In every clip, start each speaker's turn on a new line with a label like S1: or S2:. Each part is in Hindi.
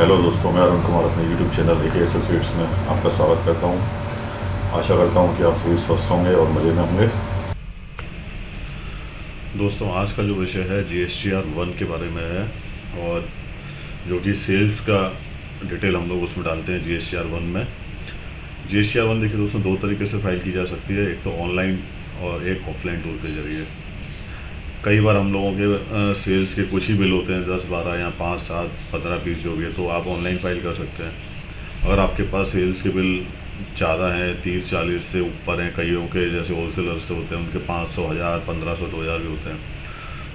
S1: हेलो दोस्तों, मैं अरुण कुमार अपने यूट्यूब चैनल ए के एसोसिएट्स में आपका स्वागत करता हूं। आशा करता हूं कि आप सभी स्वस्थ होंगे और मज़े में होंगे। दोस्तों, आज का जो विषय है GSTR 1 के बारे में है, और जो कि सेल्स का डिटेल हम लोग उसमें डालते हैं GSTR 1 में। GSTR 1 देखिए दोस्तों, दो तरीके से फाइल की जा सकती है, एक तो ऑनलाइन और एक ऑफलाइन टूल के ज़रिए। कई बार हम लोगों के सेल्स के कुछ ही बिल होते हैं, 10 12 या 5 7 15 20 जो भी है, तो आप ऑनलाइन फाइल कर सकते हैं। अगर आपके पास सेल्स के बिल ज़्यादा हैं, 30 40 से ऊपर हैं, कईयों के जैसे होलसेलर से होते हैं उनके 500 1000 1500 2000 भी होते हैं,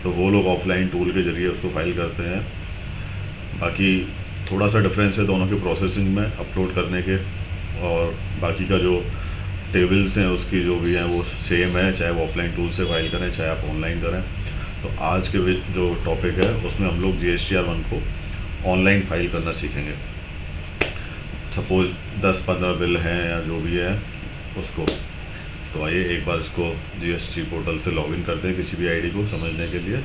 S1: तो वो लोग ऑफलाइन टूल के ज़रिए उसको फाइल करते हैं। बाकी थोड़ा सा डिफरेंस है दोनों के प्रोसेसिंग में, अपलोड करने के, और बाकी का जो टेबल्स हैं उसकी जो भी हैं वो सेम है, चाहे वो ऑफलाइन टूल से फाइल करें चाहे आप ऑनलाइन करें। तो आज के जो टॉपिक है उसमें हम लोग GSTR 1 को ऑनलाइन फाइल करना सीखेंगे। सपोज 10 15 बिल हैं या जो भी है उसको। तो आइए एक बार इसको GST पोर्टल से लॉगिन करते हैं किसी भी आईडी को समझने के लिए।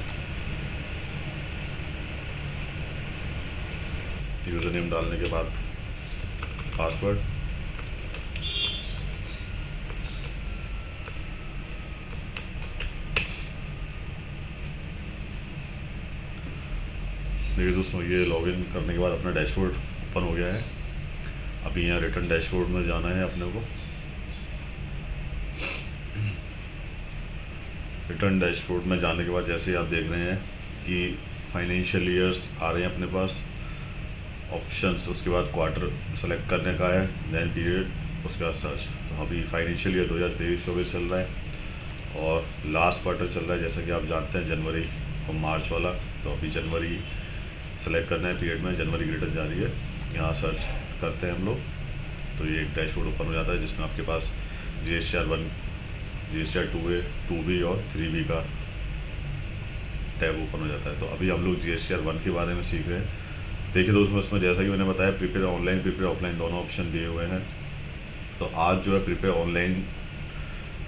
S1: यूज़र नेम डालने के बाद पासवर्ड, देखिए दोस्तों, ये लॉगिन करने के बाद अपना डैशबोर्ड ओपन हो गया है। अभी यहाँ रिटर्न डैशबोर्ड में जाना है अपने को। रिटर्न डैशबोर्ड में जाने के बाद जैसे ही आप देख रहे हैं कि फाइनेंशियल ईयर्स आ रहे हैं अपने पास ऑप्शंस, उसके बाद क्वार्टर सेलेक्ट करने का है, देन पीरियड, उसके बाद सर्च। तो अभी फाइनेंशियल ईयर 2023-24 चल रहा है और लास्ट क्वार्टर चल रहा है, जैसा कि आप जानते हैं जनवरी और मार्च वाला। तो अभी जनवरी सेलेक्ट करना है पीरियड में, जनवरी की रिटर्न जा रही है, यहाँ सर्च करते हैं हम लोग। तो ये एक डैशबोर्ड ओपन हो जाता है जिसमें आपके पास GSTR 1, GSTR 2A 2B और 3B का टैब ओपन हो जाता है। तो अभी हम लोग GSTR 1 के बारे में सीख रहे हैं। देखिए दोस्तों, इसमें जैसा कि मैंने बताया, प्रिपेयर ऑनलाइन प्रिपेयर ऑफलाइन दोनों ऑप्शन दिए हुए हैं। तो आज जो है प्रिपेयर ऑनलाइन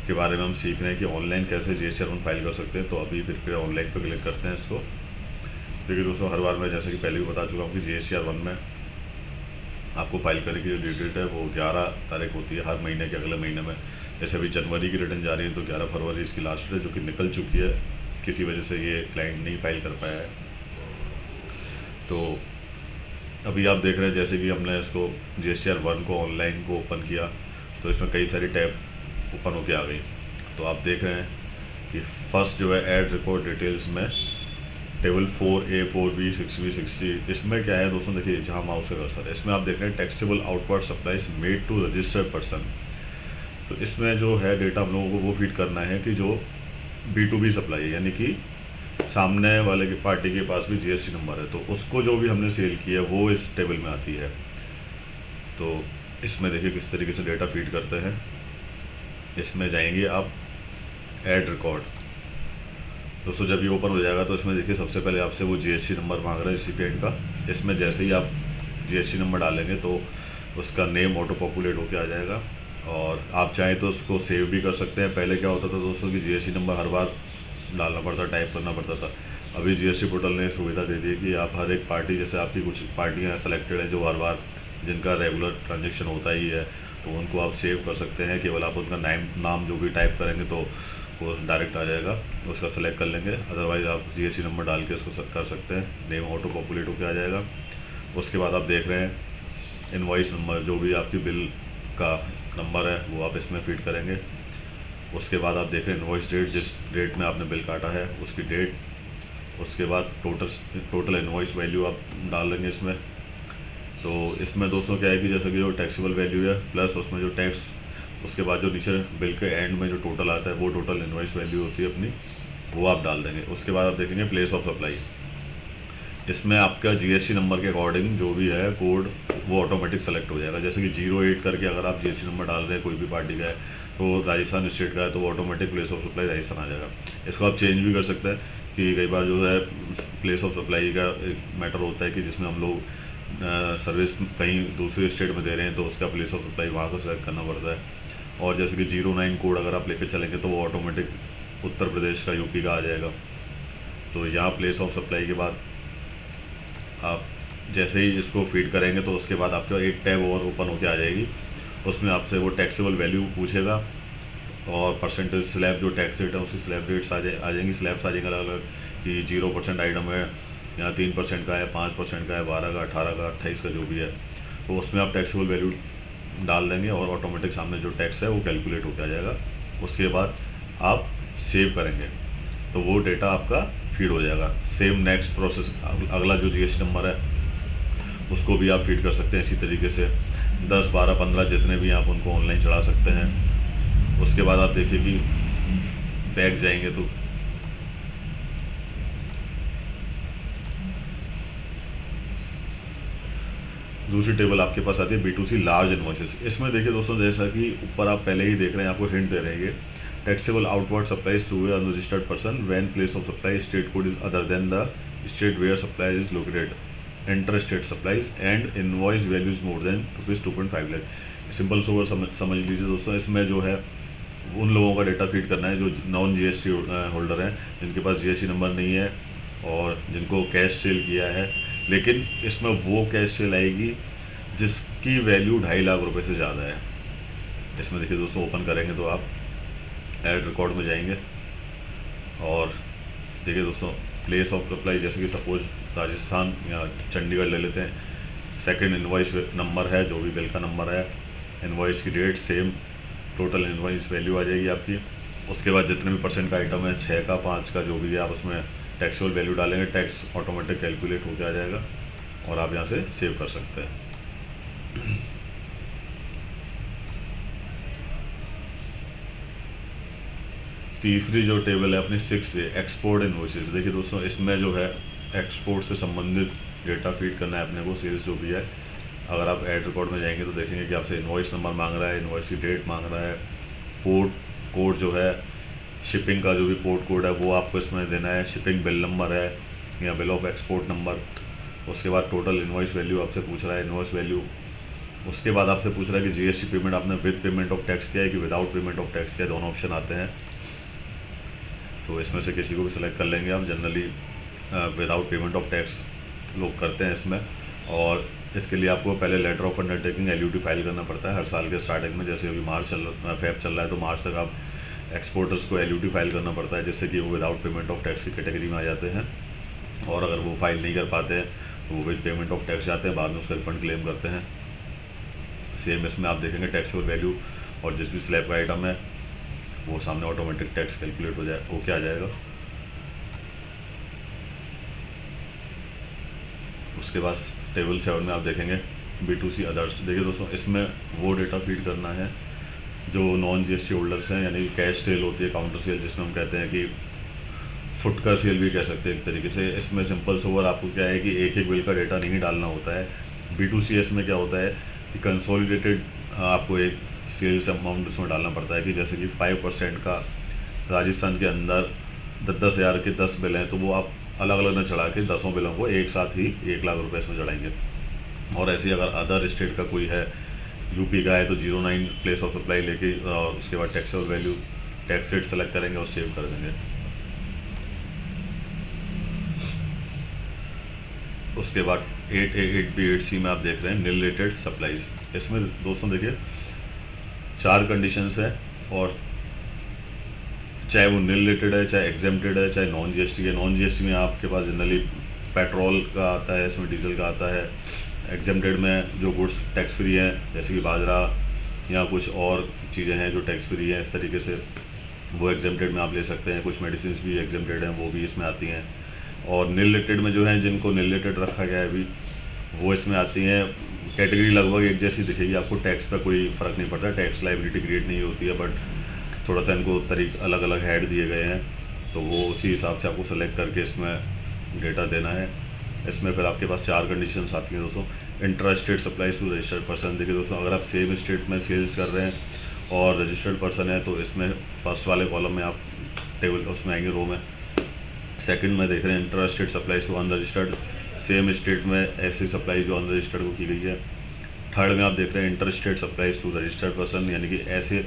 S1: के बारे में हम सीख रहे हैं कि ऑनलाइन कैसे GSTR 1 फाइल कर सकते हैं। तो अभी प्रिपेयर ऑनलाइन पर क्लिक करते हैं इसको। देखिए दोस्तों, हर बार मैं जैसे कि पहले भी बता चुका हूँ कि GSTR 1 में आपको फाइल करने की जो ड्यू डेट है वो 11 तारीख होती है हर महीने के अगले महीने में। जैसे अभी जनवरी की रिटर्न जा रही है तो 11 फरवरी इसकी लास्ट डेट है, जो कि निकल चुकी है, किसी वजह से ये क्लाइंट नहीं फाइल कर पाया है। तो अभी आप देख रहे हैं जैसे कि हमने इसको GSTR 1 को ऑनलाइन को ओपन किया तो इसमें कई सारी टैब ओपन होके आ गई। तो आप देख रहे हैं कि फर्स्ट जो है ऐड रिकॉर्ड डिटेल्स में table 4A 4B 6B 6C, इसमें क्या है दोस्तों, देखिए जहाँ माउस का कर्सर है इसमें आप देख रहे हैं taxable outward supplies made to registered person. तो इसमें जो है डेटा हम लोगों को वो फीड करना है कि जो B2B सप्लाई है, यानी कि सामने वाले की पार्टी के पास भी GST नंबर है, तो उसको जो भी हमने सेल किया है वो इस टेबल में आती है। तो इसमें देखिए किस तरीके से डेटा फीड करते हैं। इसमें जाएंगे आप ऐड रिकॉर्ड। दोस्तों, जब ये ओपन हो जाएगा तो इसमें देखिए सबसे पहले आपसे वो GST नंबर मांग रहा है रिसिपिएंट का। इसमें जैसे ही आप GST नंबर डालेंगे तो उसका नेम ऑटो पॉपुलेट होकर आ जाएगा, और आप चाहें तो उसको सेव भी कर सकते हैं। पहले क्या होता था दोस्तों कि GST नंबर हर बार डालना पड़ता, टाइप करना पड़ता था। अभी GST पोर्टल ने सुविधा दे दी है कि आप हर एक पार्टी, जैसे आपकी कुछ पार्टियाँ सेलेक्टेड हैं जो हर बार जिनका रेगुलर ट्रांजेक्शन होता ही है, तो उनको आप सेव कर सकते हैं। केवल आप उनका नाम जो भी टाइप करेंगे तो वो डायरेक्ट आ जाएगा, उसका सेलेक्ट कर लेंगे। अदरवाइज़ आप GST नंबर डाल के उसको कर सकते हैं, नेम ऑटो पॉपुलेट होकर आ जाएगा। उसके बाद आप देख रहे हैं इनवॉइस नंबर, जो भी आपकी बिल का नंबर है वो आप इसमें फीड करेंगे। उसके बाद आप देख रहे हैं इनवॉइस डेट, जिस डेट में आपने बिल काटा है उसकी डेट। उसके बाद टोटल इनवॉइस वैल्यू आप डाल लेंगे इसमें। तो इसमें दोस्तों क्या है कि जैसे कि जो टैक्सेबल वैल्यू है प्लस उसमें जो टैक्स, उसके बाद जो नीचे बिल के एंड में जो टोटल आता है वो टोटल इनवॉइस वैल्यू होती है अपनी, वो आप डाल देंगे। उसके बाद आप देखेंगे प्लेस ऑफ सप्लाई। इसमें आपका GST नंबर के अकॉर्डिंग जो भी है कोड वो ऑटोमेटिक सेलेक्ट हो जाएगा। जैसे कि 08 करके अगर आप GST नंबर डाल रहे हैं कोई भी पार्टी का है, तो राजस्थान स्टेट का है, तो वो automatic place of supply Rajasthan आ जाएगा। इसको आप चेंज भी कर सकते हैं कि कई बार जो है प्लेस ऑफ सप्लाई का एक मैटर होता है कि जिसमें हम लोग सर्विस कहीं दूसरे स्टेट में दे रहे हैं तो उसका प्लेस ऑफ सप्लाई वहाँ को सेलेक्ट करना पड़ता है। और जैसे कि 09 कोड अगर आप लेकर चलेंगे तो वो ऑटोमेटिक उत्तर प्रदेश का, यूपी का आ जाएगा। तो यहाँ प्लेस ऑफ सप्लाई के बाद आप जैसे ही इसको फीड करेंगे तो उसके बाद आपके एक टैब और ओपन होकर आ जाएगी, उसमें आपसे वो टैक्सेबल वैल्यू पूछेगा और परसेंटेज स्लैब जो टैक्स रेट है उसकी स्लैब रेट्स आ जाएंगी, स्लैब्स आ जाएंगे अलग अलग कि 0% आइटम है या 3% का है, 5% का है, 12 का, 18 का, 28 का, जो भी है, तो उसमें आप टैक्सेबल वैल्यू डाल देंगे और ऑटोमेटिक सामने जो टैक्स है वो कैलकुलेट होकर आ जाएगा। उसके बाद आप सेव करेंगे तो वो डेटा आपका फीड हो जाएगा। सेम नेक्स्ट प्रोसेस, अगला जो जीएसटी नंबर है उसको भी आप फीड कर सकते हैं इसी तरीके से, 10, 12, 15 जितने भी आप उनको ऑनलाइन चढ़ा सकते हैं। उसके बाद आप देखिए कि बैक जाएंगे तो दूसरी टेबल आपके पास आती है B2C लार्ज इन्वॉइसेस। इसमें देखिए दोस्तों, जैसा कि ऊपर आप पहले ही देख रहे हैं, आपको हिंट दे रहे हैं, taxable outward supplies to a unregistered person when place of supply state code is other than the state where supply is located, inter state supplies and invoice values more than ₹2.5 lakh. Simple सोवर समझ लीजिए दोस्तों, इसमें जो है उन लोगों का डेटा फीड करना है जो नॉन जीएसटी होल्डर हैं, जिनके पास जीएसटी नंबर नहीं है और जिनको कैश सेल किया है, लेकिन इसमें वो कैश सेल आएगी जिसकी वैल्यू 2.5 लाख रुपए से ज़्यादा है। इसमें देखिए दोस्तों, ओपन करेंगे तो आप ऐड रिकॉर्ड में जाएंगे और देखिए दोस्तों, प्लेस ऑफ सप्लाई जैसे कि सपोज राजस्थान या चंडीगढ़ ले लेते हैं, सेकंड इनवॉइस नंबर है जो भी बिल का नंबर है, इनवॉइस की date same, total invoice value आ जाएगी आपकी। उसके बाद जितने भी परसेंट का आइटम है, 6 का, 5 का, जो भी है, आप उसमें टैक्सेबल वैल्यू डालेंगे, टैक्स ऑटोमेटिक कैलकुलेट होकर आ जाएगा और आप यहाँ से सेव कर सकते हैं। तीसरी जो टेबल है अपनी 6 एक्सपोर्ट इनवॉइसेस। देखिए दोस्तों, इसमें जो है एक्सपोर्ट से संबंधित डेटा फीड करना है अपने को, सेल्स जो भी है। अगर आप ऐड रिकॉर्ड में जाएंगे तो देखेंगे कि आपसे इनवॉइस नंबर मांग रहा है, इनवॉइस की डेट मांग रहा है, पोर्ट कोड जो है, शिपिंग का जो भी पोर्ट कोड है वो आपको इसमें देना है, शिपिंग बिल नंबर है या बिल ऑफ एक्सपोर्ट नंबर। उसके बाद टोटल इनवॉइस वैल्यू आपसे पूछ रहा है, इनवॉइस वैल्यू। उसके बाद आपसे पूछ रहा है कि जीएसटी पेमेंट आपने विद पेमेंट ऑफ टैक्स किया है कि विदाउट पेमेंट ऑफ टैक्स किया है, दोनों ऑप्शन आते हैं। तो इसमें से किसी को भी सिलेक्ट कर लेंगे आप। Generally without payment of tax लोग करते हैं इसमें, और इसके लिए आपको पहले letter of undertaking LUT file करना पड़ता है हर साल के स्टार्टिंग में। जैसे अभी फेब चल रहा है तो मार्च तक आप एक्सपोर्टर्स को LUT फाइल करना पड़ता है, जिससे कि वो विदाउट पेमेंट ऑफ टैक्स की कैटेगरी में आ जाते हैं। और अगर वो फाइल नहीं कर पाते हैं तो वो विद पेमेंट ऑफ टैक्स जाते हैं, बाद में उसका रिफंड क्लेम करते हैं। सेम इसमें आप देखेंगे टैक्सेबल वैल्यू और जिस भी स्लैब का आइटम है वो सामने ऑटोमेटिक टैक्स कैलकुलेट होके आ जाएगा। उसके बाद टेबल 7 में आप देखेंगे B2C अदर्स। देखिए दोस्तों, इसमें वो डेटा फीड करना है जो नॉन जीएसटी होल्डर्स हैं, यानी कैश सेल होती है, काउंटर सेल जिसमें हम कहते हैं कि फुटकर सेल भी कह सकते हैं एक तरीके से। इसमें सिंपल सोवर आपको क्या है कि एक एक बिल का डेटा नहीं डालना होता है। B2CS में क्या होता है कि कंसोलिडेटेड आपको एक सेल्स अमाउंट उसमें डालना पड़ता है कि जैसे कि 5% का राजस्थान के अंदर 10,000 के 10 बिल हैं, तो वो आप अलग अलग न चढ़ा के 10 बिलों को एक साथ ही 1 लाख रुपए इसमें चढ़ाएंगे। और ऐसे ही अगर अदर स्टेट का कोई है, यूपी का है, तो 09 प्लेस ऑफ सप्लाई लेके और उसके बाद taxable value tax rate select करेंगे और सेव कर देंगे। उसके बाद 8A8B8C में आप देख रहे हैं नील रेटेड सप्लाईज। इसमें दोस्तों देखिए 4 कंडीशंस है, और चाहे वो नील रेटेड है, चाहे एग्जेम्प्टेड है, चाहे नॉन जीएसटी है। नॉन जीएसटी में आपके पास जनरली पेट्रोल का आता है, इसमें डीजल का आता है। एग्जेम्प्टेड में जो गुड्स टैक्स फ्री हैं, जैसे कि बाजरा या कुछ और चीज़ें हैं जो टैक्स फ्री हैं, इस तरीके से वो एग्जेम्प्टेड में आप ले सकते हैं। कुछ मेडिसिन भी एग्जेम्प्टेड हैं, वो भी इसमें आती हैं। और नील रेटेड में जो है, जिनको नील रेटेड रखा गया है अभी, वो इसमें आती हैं। कैटेगरी लगभग एक जैसी दिखेगी आपको, टैक्स का कोई फ़र्क नहीं पड़ता, टैक्स लाइबिलिटी क्रिएट नहीं होती है, बट थोड़ा सा इनको अलग अलग हेड दिए गए हैं, तो वो उसी हिसाब से आपको सेलेक्ट करके इसमें डेटा देना है। इसमें फिर आपके पास 4 कंडीशंस आती हैं दोस्तों। Intra state supplies to registered person. देखिए दोस्तों, अगर आप सेम स्टेट में सेल्स कर रहे हैं और रजिस्टर्ड पर्सन है तो इसमें फर्स्ट वाले कॉलम में आप टेबल उसमें आएंगे, रो में। सेकंड में देख रहे हैं intra state supplies to unregistered, same state में ऐसी सप्लाई जो अनरजिस्टर्ड को की गई है। थर्ड में आप देख रहे हैं inter state supplies to registered person, यानी कि ऐसे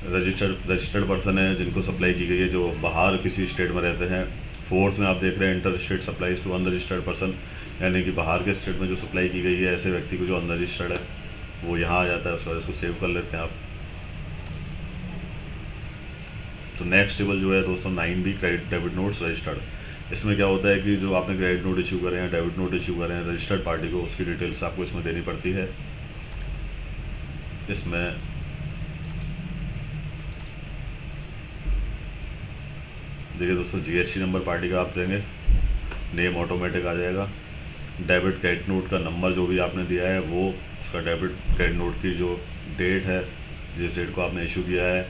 S1: रजिस्टर्ड पर्सन है जिनको सप्लाई की गई है जो बाहर किसी स्टेट में रहते हैं। फोर्थ में आप देख रहे हैं inter state supplies to unregistered person, यानी कि बाहर के स्टेट में जो सप्लाई की गई है ऐसे व्यक्ति को जो अनरजिस्टर्ड है वो यहाँ आ जाता है, उसके बाद इसको सेव कर लेते हैं आप। तो नेक्स्ट टेबल जो है दोस्तों 9B credit debit notes registered. इसमें क्या होता है कि जो आपने क्रेडिट नोट इशू करे हैं, डेबिट नोट इशू करे हैं रजिस्टर्ड पार्टी को, उसकी डिटेल्स आपको इसमें देनी पड़ती है। इसमें देखिए दोस्तों GST नंबर पार्टी का आप देंगे, नेम ऑटोमेटिक आ जाएगा। डेबिट क्रेडिट नोट का नंबर जो भी आपने दिया है वो उसका डेबिट क्रेडिट नोट की जो डेट है, जिस डेट को आपने इशू किया है,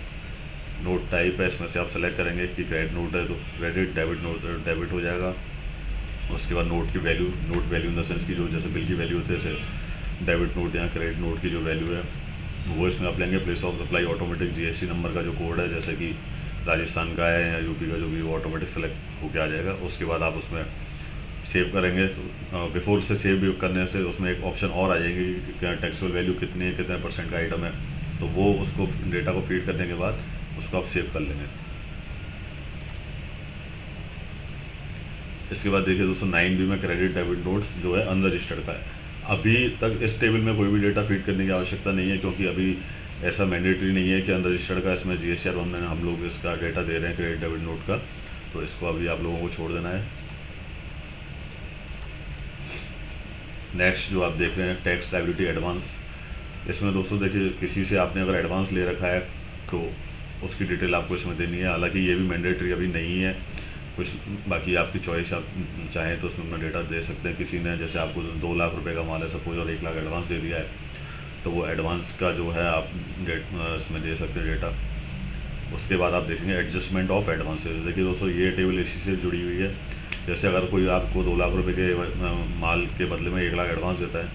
S1: नोट टाइप है, इसमें से आप सेलेक्ट करेंगे कि क्रेडिट नोट है तो क्रेडिट, डेबिट नोट डेबिट हो जाएगा। उसके बाद नोट की value, note value in the sense की जो जैसे बिल की वैल्यू होती है, जैसे डेबिट नोट या क्रेडिट नोट की जो वैल्यू है वो इसमें आप लेंगे। Place of supply automatic GST number का जो कोड है, जैसे कि राजस्थान का है या यूपी का जो भी, वो ऑटोमेटिक सेलेक्ट होकर आ जाएगा। उसके बाद आप उसमें सेव करेंगे तो बिफोर से सेव करने से उसमें एक ऑप्शन और आ जाएगी कि क्या टैक्सेबल वैल्यू कितनी है, कितने % का आइटम है, तो वो उसको डेटा को फीड करने के बाद उसको आप सेव कर लेंगे। इसके बाद देखिए दोस्तों 9B में क्रेडिट डेबिट नोट्स जो है अनरजिस्टर्ड का है। अभी तक इस टेबल में कोई भी डेटा फीड करने की आवश्यकता नहीं है, क्योंकि अभी ऐसा मैंडेटरी नहीं है कि अनरजिस्टर्ड का इसमें GST में हम लोग इसका डेटा दे रहे हैं क्रेडिट डेबिट नोट का, तो इसको अभी आप लोगों को छोड़ देना है। नेक्स्ट जो आप देख रहे हैं टैक्स लायबिलिटी एडवांस। इसमें दोस्तों देखिए किसी से आपने अगर एडवांस ले रखा है तो उसकी डिटेल आपको इसमें देनी है। हालांकि ये भी मैंडेटरी अभी नहीं है, कुछ बाकी आपकी चॉइस, आप चाहें तो उसमें अपना डेटा दे सकते हैं। किसी ने जैसे आपको 2 लाख रुपए का माल है सपोज और 1 लाख एडवांस दे दिया है, तो वो एडवांस का जो है आप इसमें दे सकते हैं डेटा। उसके बाद आप देखेंगे एडजस्टमेंट ऑफ एडवांसेस। देखिए दोस्तों ये टेबल इसी से जुड़ी हुई है। जैसे अगर कोई आपको 2 लाख रुपए के माल के बदले में 1 लाख एडवांस देता है,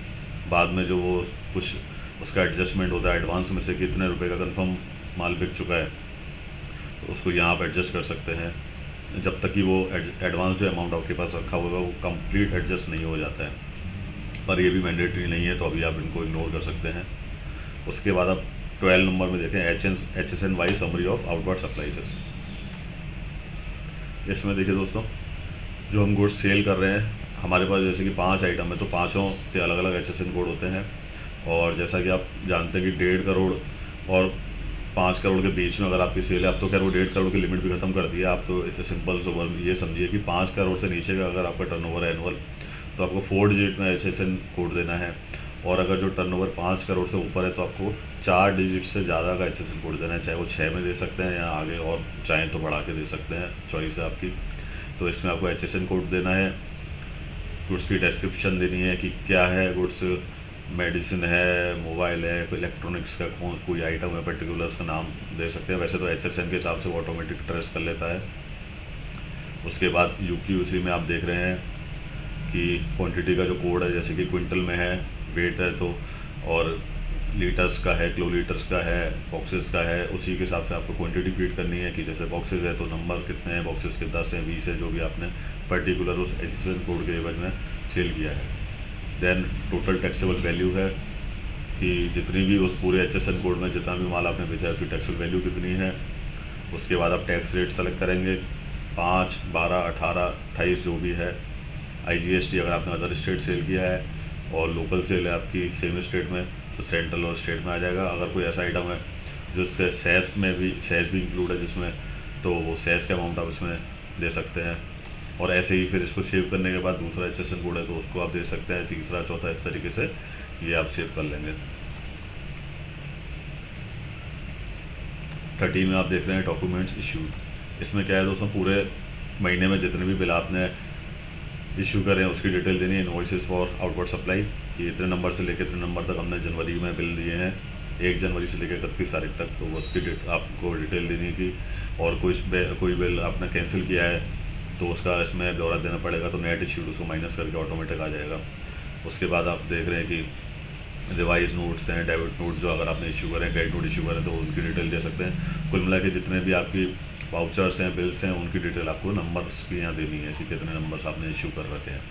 S1: बाद में जो वो कुछ उसका एडजस्टमेंट होता है, एडवांस में से कितने रुपए का कंफर्म माल बिक चुका है, तो उसको यहाँ पर एडजस्ट कर सकते हैं जब तक कि वो एडवांस जो अमाउंट आपके पास रखा होगा वो कंप्लीट एडजस्ट नहीं हो जाता है। पर ये भी मैंडेटरी नहीं है, तो अभी आप इनको इग्नोर कर सकते हैं। उसके बाद आप 12 नंबर में देखें HSNY summary of outward supplies. इसमें देखिए दोस्तों जो हम गुड्स सेल कर रहे हैं, हमारे पास जैसे कि 5 आइटम है, तो पाँचों के अलग अलग HSN कोड होते हैं। और जैसा कि आप जानते हैं कि 1.5 करोड़ और 5 करोड़ के बीच में अगर आपकी सेल है, आप तो खैर वो 1.5 करोड़ की लिमिट भी खत्म कर दी है। आप तो इतने सिंपल सोबर ये समझिए कि 5 करोड़ से नीचे का अगर आपका टर्नओवर है एनुअल, तो आपको 4 डिजिट में HSN कोड देना है। और अगर जो टर्नओवर 5 करोड़ से ऊपर है तो आपको 4 डिजिट से ज़्यादा का HSN कोड देना है। चाहे वो 6 में दे सकते हैं या आगे और चाहें तो बढ़ा के दे सकते हैं, चॉइस है आपकी। तो इसमें आपको HSN कोड देना है। गुड्स की डिस्क्रिप्शन देनी है कि क्या है गुड्स, मेडिसिन है, मोबाइल है, कोई इलेक्ट्रॉनिक्स का कोई आइटम है पर्टिकुलर, उसका नाम दे सकते हैं। वैसे तो HSN के हिसाब से वो ऑटोमेटिक ट्रेस कर लेता है। उसके बाद UQC में आप देख रहे हैं कि क्वांटिटी का जो कोड है, जैसे कि क्विंटल में है, वेट है तो, और लीटर्स का है, किलोलीटर्स का है, बॉक्सेस का है, उसी के हिसाब से आपको क्वांटिटी फीड करनी है कि जैसे बॉक्सेस है तो नंबर कितने हैं, बॉक्सेस के 10 हैं, 20 है, जो भी आपने पर्टिकुलर उस HSN कोड के एवज में सेल किया है। देन टोटल टैक्सेबल वैल्यू है कि जितनी भी उस पूरे HSN कोड में जितना भी माल आपने बेचा है उसकी टैक्सेबल वैल्यू कितनी है। उसके बाद आप टैक्स रेट सेलेक्ट करेंगे, 5, 12, 18, 28 जो भी है। IGST अगर आपने अदर स्टेट सेल किया है और लोकल सेल है आपकी सेम स्टेट में, तो सेंट्रल और स्टेट में आ जाएगा। अगर कोई ऐसा आइटम है जो इसके सेस भी इंक्लूड है जिसमें, तो वो सेस का अमाउंट आप इसमें दे सकते हैं। और ऐसे ही फिर इसको सेव करने के बाद दूसरा HSN कोड है तो उसको आप दे सकते हैं, तीसरा, चौथा, इस तरीके से ये आप सेव कर लेंगे। 13 में आप देख रहे हैं डॉक्यूमेंट्स इशूड। इसमें क्या है दोस्तों, पूरे महीने में जितने भी बिल आपने इशू करें उसकी डिटेल देनी है। इनवॉइसेस फॉर आउटवर्ड सप्लाई, ये इतने नंबर से लेकर इतने नंबर तक हमने जनवरी में बिल दिए हैं, 1 जनवरी से लेकर 31 तारीख तक, तो वो उसकी आपको डिटेल देनी थी। और कोई बिल आपने कैंसिल किया है तो उसका इसमें ब्यौरा देना पड़ेगा, तो नेट इशूड उसको माइनस करके ऑटोमेटिक आ जाएगा। उसके बाद आप देख रहे हैं कि रिवाइज नोट्स हैं, डेबिट नोट जो अगर आपने इशू करें, क्रेडिट नोट इशू करें तो उनकी डिटेल दे सकते हैं। कुल मिला के जितने भी आपकी वाउचर्स हैं, बिल्स हैं, उनकी डिटेल आपको नंबर्स की यहाँ देनी है कि कितने नंबर्स आपने इशू कर रखे हैं।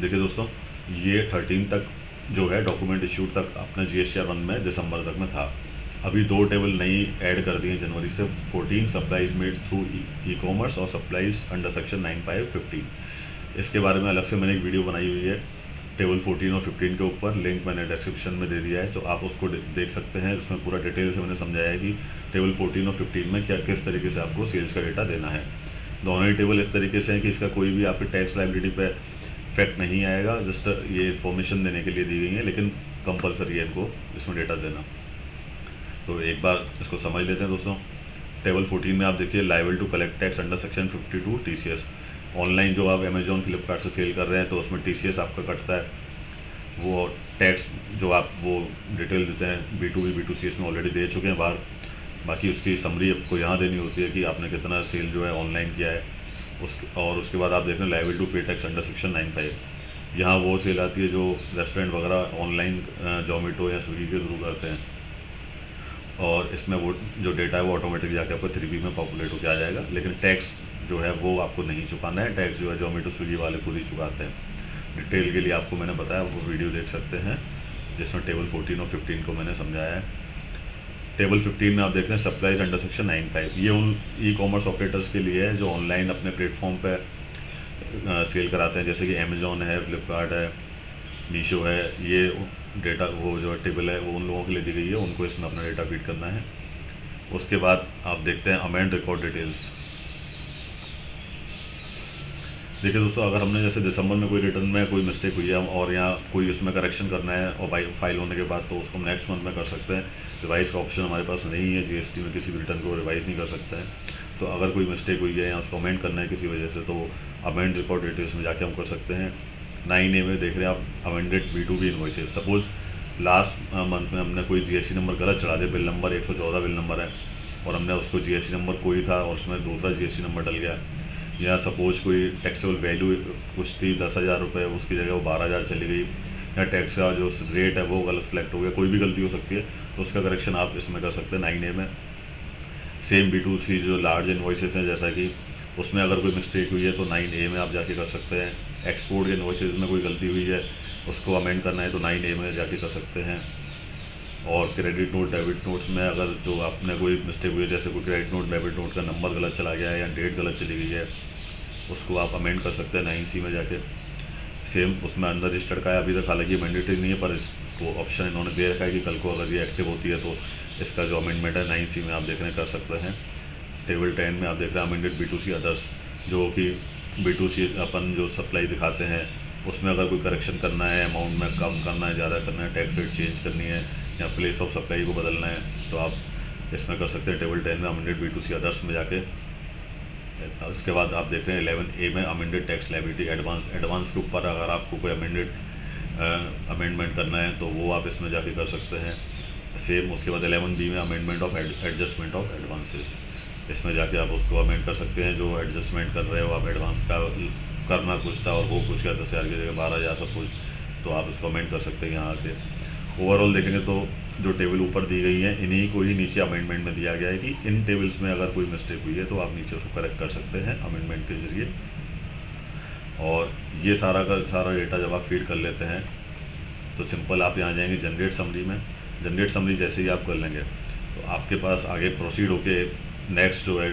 S1: देखिए दोस्तों ये 13 तक जो है डॉक्यूमेंट इशू तक अपने GSTR 1 में दिसंबर तक में था। अभी 2 टेबल नई ऐड कर दी हैं जनवरी से। 14 supplies made through e commerce और सप्लाईज अंडर सेक्शन 9515। इसके बारे में अलग से मैंने एक वीडियो बनाई हुई है टेबल 14 और 15 के ऊपर, लिंक मैंने डिस्क्रिप्शन में दे दिया है, तो आप उसको देख सकते हैं। उसमें पूरा डिटेल से मैंने समझाया है कि टेबल 14 और 15 में क्या किस तरीके से आपको सेल्स का डेटा देना है। दोनों ही टेबल इस तरीके से हैं कि इसका कोई भी आपके टैक्स लायबिलिटी पे इफेक्ट नहीं आएगा, जस्ट ये इन्फॉर्मेशन देने के लिए दी गई है, लेकिन कंपलसरी है इनको इसमें डेटा देना। तो एक बार इसको समझ लेते हैं दोस्तों। टेबल 14 में आप देखिए liable to collect tax under section 52 TCS। Online जो आप अमेजोन फ्लिपकार्ट से सेल कर रहे हैं तो उसमें TCS आपका कटता है, वो टैक्स जो आप वो डिटेल देते हैं B2B B2C इसमें ऑलरेडी दे चुके हैं बाहर। बाकी उसकी समरी आपको यहाँ देनी होती है कि आपने कितना सेल जो है ऑनलाइन किया है और उसके बाद आप देख रहे हैं लायबल टू पे टैक्स अंडर सेक्शन 95। यहाँ वो सेल आती है जो रेस्टोरेंट वगैरह ऑनलाइन जोमेटो या स्विगी के थ्रू करते हैं, और इसमें वो जो डेटा है वो ऑटोमेटिक जाके आपको 3B में पॉपुलेट होकर आ जाएगा। लेकिन टैक्स जो है वो आपको नहीं चुकाना है, टैक्स जो है जोमेटो स्विगी वाले खुद ही चुकाते हैं। डिटेल के लिए आपको मैंने बताया, वो वीडियो देख सकते हैं जिसमें टेबल 14 और 15 को मैंने समझाया है। टेबल 15 में आप देख रहे हैं सप्लाईज अंडर सेक्शन 95। ये उन ई कॉमर्स ऑपरेटर्स के लिए है जो ऑनलाइन अपने प्लेटफॉर्म पर सेल कराते हैं, जैसे कि अमेजोन है, फ्लिपकार्ट है, मीशो है। ये डेटा वो जो टेबल है वो उन लोगों के लिए दी गई है, उनको इसमें अपना डेटा फीड करना है। उसके बाद आप देखते हैं अमेंड रिकॉर्ड डिटेल्स। देखिए दोस्तों, अगर हमने जैसे दिसंबर में कोई रिटर्न में कोई मिस्टेक हुई है और यहाँ कोई उसमें करेक्शन करना है और फाइल होने के बाद, तो उसको हम नेक्स्ट मंथ में कर सकते हैं। रिवाइज़ का ऑप्शन हमारे पास नहीं है, GST में किसी भी रिटर्न को रिवाइज़ नहीं कर सकते हैं। तो अगर कोई मिस्टेक हुई है या उसको अमेंड करना है किसी वजह से, तो अमेंड रिकॉर्ड डिटेल्स में जाके हम कर सकते हैं। 9A में देख रहे हैं आप amended B2B invoices. Suppose last month में हमने कोई GST नंबर गलत चढ़ा दिया, बिल नंबर 114 बिल नंबर है, और हमने उसको GST नंबर कोई था और उसमें दूसरा GST नंबर डल गया, या सपोज कोई टैक्सेबल वैल्यू कुछ थी 10,000 रुपये, उसकी जगह वो 12,000 चली गई, या टैक्स का जो रेट है वो गलत सेलेक्ट हो गया, कोई भी गलती हो सकती है, तो उसका करेक्शन आप इसमें कर सकते हैं 9A में। सेम B2C जो लार्ज इन्वॉइसेस हैं, जैसा कि उसमें अगर कोई मिस्टेक हुई है तो 9A में आप जाके कर सकते हैं। एक्सपोर्ट के इन्वॉइसेस में कोई गलती हुई है, उसको अमेंड करना है तो 9A में जाके कर सकते हैं। और क्रेडिट नोट डेबिट नोट्स में अगर जो आपने कोई मिस्टेक हुई है, जैसे कोई क्रेडिट नोट डेबिट नोट का नंबर गलत चला गया है या डेट गलत चली गई है, उसको आप अमेंड कर सकते हैं 9C में जाके। सेम उसमें अंदर रजिस्टर्ड का है, अभी तक हालांकि मैंडेटरी नहीं है, पर इसको ऑप्शन इन्होंने दे रखा है कि कल को अगर ये एक्टिव होती है तो इसका जो अमेंडमेंट है 9C में आप देख रहे हैं कर सकते हैं। टेबल 10 में आप देख रहे हैं अमेंडेड B2C अदर्स, जो कि B2C अपन जो सप्लाई दिखाते हैं उसमें अगर कोई करेक्शन करना है, अमाउंट में कम करना है, ज़्यादा करना है, टैक्स रेट चेंज करनी है या प्लेस ऑफ सप्लाई को बदलना है, तो आप इसमें कर सकते हैं टेबल 10 में अमेंडेड B2C अदर्स में जाके। उसके बाद आप देख रहे हैं 11A में amended tax liability advance. Advance के ऊपर अगर आपको कोई अमेंडमेंट करना है तो वो आप इसमें जाके कर सकते हैं। सेम उसके बाद 11B में amendment of adjustment of advances, इसमें जाके आप उसको अमेंड कर सकते हैं। जो एडजस्टमेंट कर रहे हो आप, एडवांस का करना कुछ था और वो कुछ क्या 10,000 की जगह 12,000 सब कुछ, तो आप इसको अमेंड कर सकते हैं यहाँ आके। ओवरऑल देखेंगे तो जो टेबल ऊपर दी गई है इन्हीं को ही नीचे अमेंडमेंट में दिया गया है कि इन टेबल्स में अगर कोई मिस्टेक हुई है तो आप नीचे उसको करेक्ट कर सकते हैं अमेंडमेंट के ज़रिए। और ये सारा का सारा डेटा जब आप फीड कर लेते हैं तो सिंपल आप यहाँ जाएंगे जनरेट समरी में। जनरेट समरी जैसे ही आप कर लेंगे तो आपके पास आगे प्रोसीड होके नेक्स्ट जो है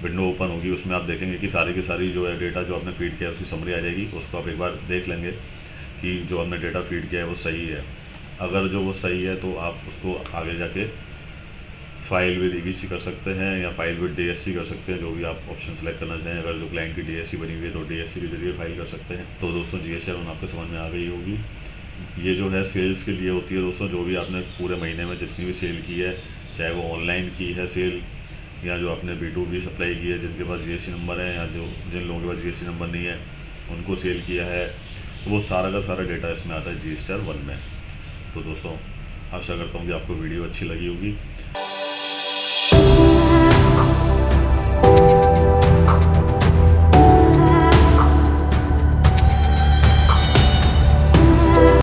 S1: विंडो ओपन होगी, उसमें आप देखेंगे कि सारी की सारी जो है डेटा जो आपने फीड किया है उसकी समरी आ जाएगी। उसको आप एक बार देख लेंगे कि जो हमने डेटा फीड किया है वो सही है। अगर जो वो सही है तो आप उसको आगे जाके फाइल विद EBC कर सकते हैं या फाइल विद DSC कर सकते हैं, जो भी आप ऑप्शन सेलेक्ट करना चाहें। अगर जो क्लाइंट की DSC बनी हुई है तो DSC के जरिए फाइल कर सकते हैं। तो दोस्तों GS7 आपको समझ में आ गई होगी। ये जो है सेल्स के लिए होती है दोस्तों, जो भी आपने पूरे महीने में जितनी भी सेल की है, चाहे वो ऑनलाइन की है सेल या जो आपने B2B सप्लाई की है, जिनके पास GST नंबर है या जो जिन लोगों के पास GST नंबर नहीं है उनको सेल किया है, तो वो सारा का सारा डेटा इसमें आता है GSTR 1 में। तो दोस्तों आशा करता हूँ कि आपको वीडियो अच्छी लगी होगी।